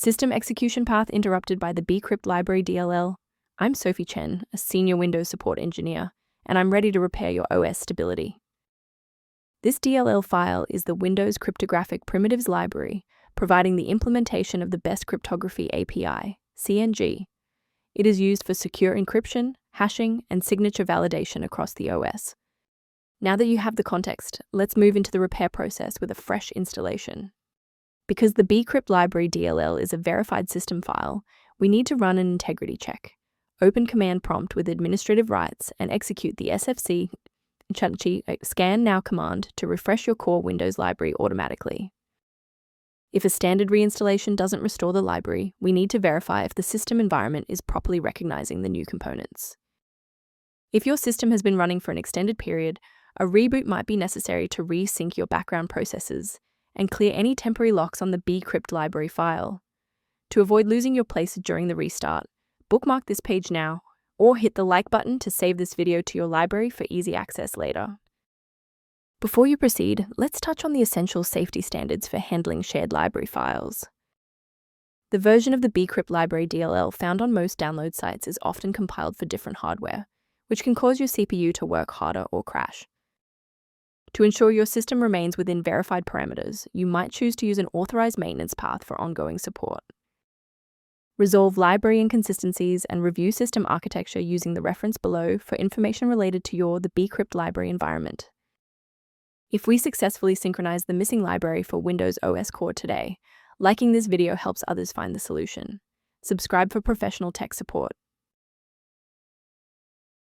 System execution path interrupted by the Bcrypt Library DLL. I'm Sophie Chen, a senior Windows support engineer, and I'm ready to repair your OS stability. This DLL file is the Windows Cryptographic Primitives Library, providing the implementation of the Best Cryptography API, CNG. It is used for secure encryption, hashing, and signature validation across the OS. Now that you have the context, let's move into the repair process with a fresh installation. Because the Bcrypt Library DLL is a verified system file, we need to run an integrity check. Open command prompt with administrative rights and execute the SFC scan now command to refresh your core Windows library automatically. If a standard reinstallation doesn't restore the library, we need to verify if the system environment is properly recognizing the new components. If your system has been running for an extended period, a reboot might be necessary to resync your background processes and clear any temporary locks on the Bcrypt library file. To avoid losing your place during the restart, bookmark this page now, or hit the like button to save this video to your library for easy access later. Before you proceed, let's touch on the essential safety standards for handling shared library files. The version of the Bcrypt Library DLL found on most download sites is often compiled for different hardware, which can cause your CPU to work harder or crash. To ensure your system remains within verified parameters, you might choose to use an authorized maintenance path for ongoing support. Resolve library inconsistencies and review system architecture using the reference below for information related to the Bcrypt library environment. If we successfully synchronize the missing library for Windows OS Core today, liking this video helps others find the solution. Subscribe for professional tech support.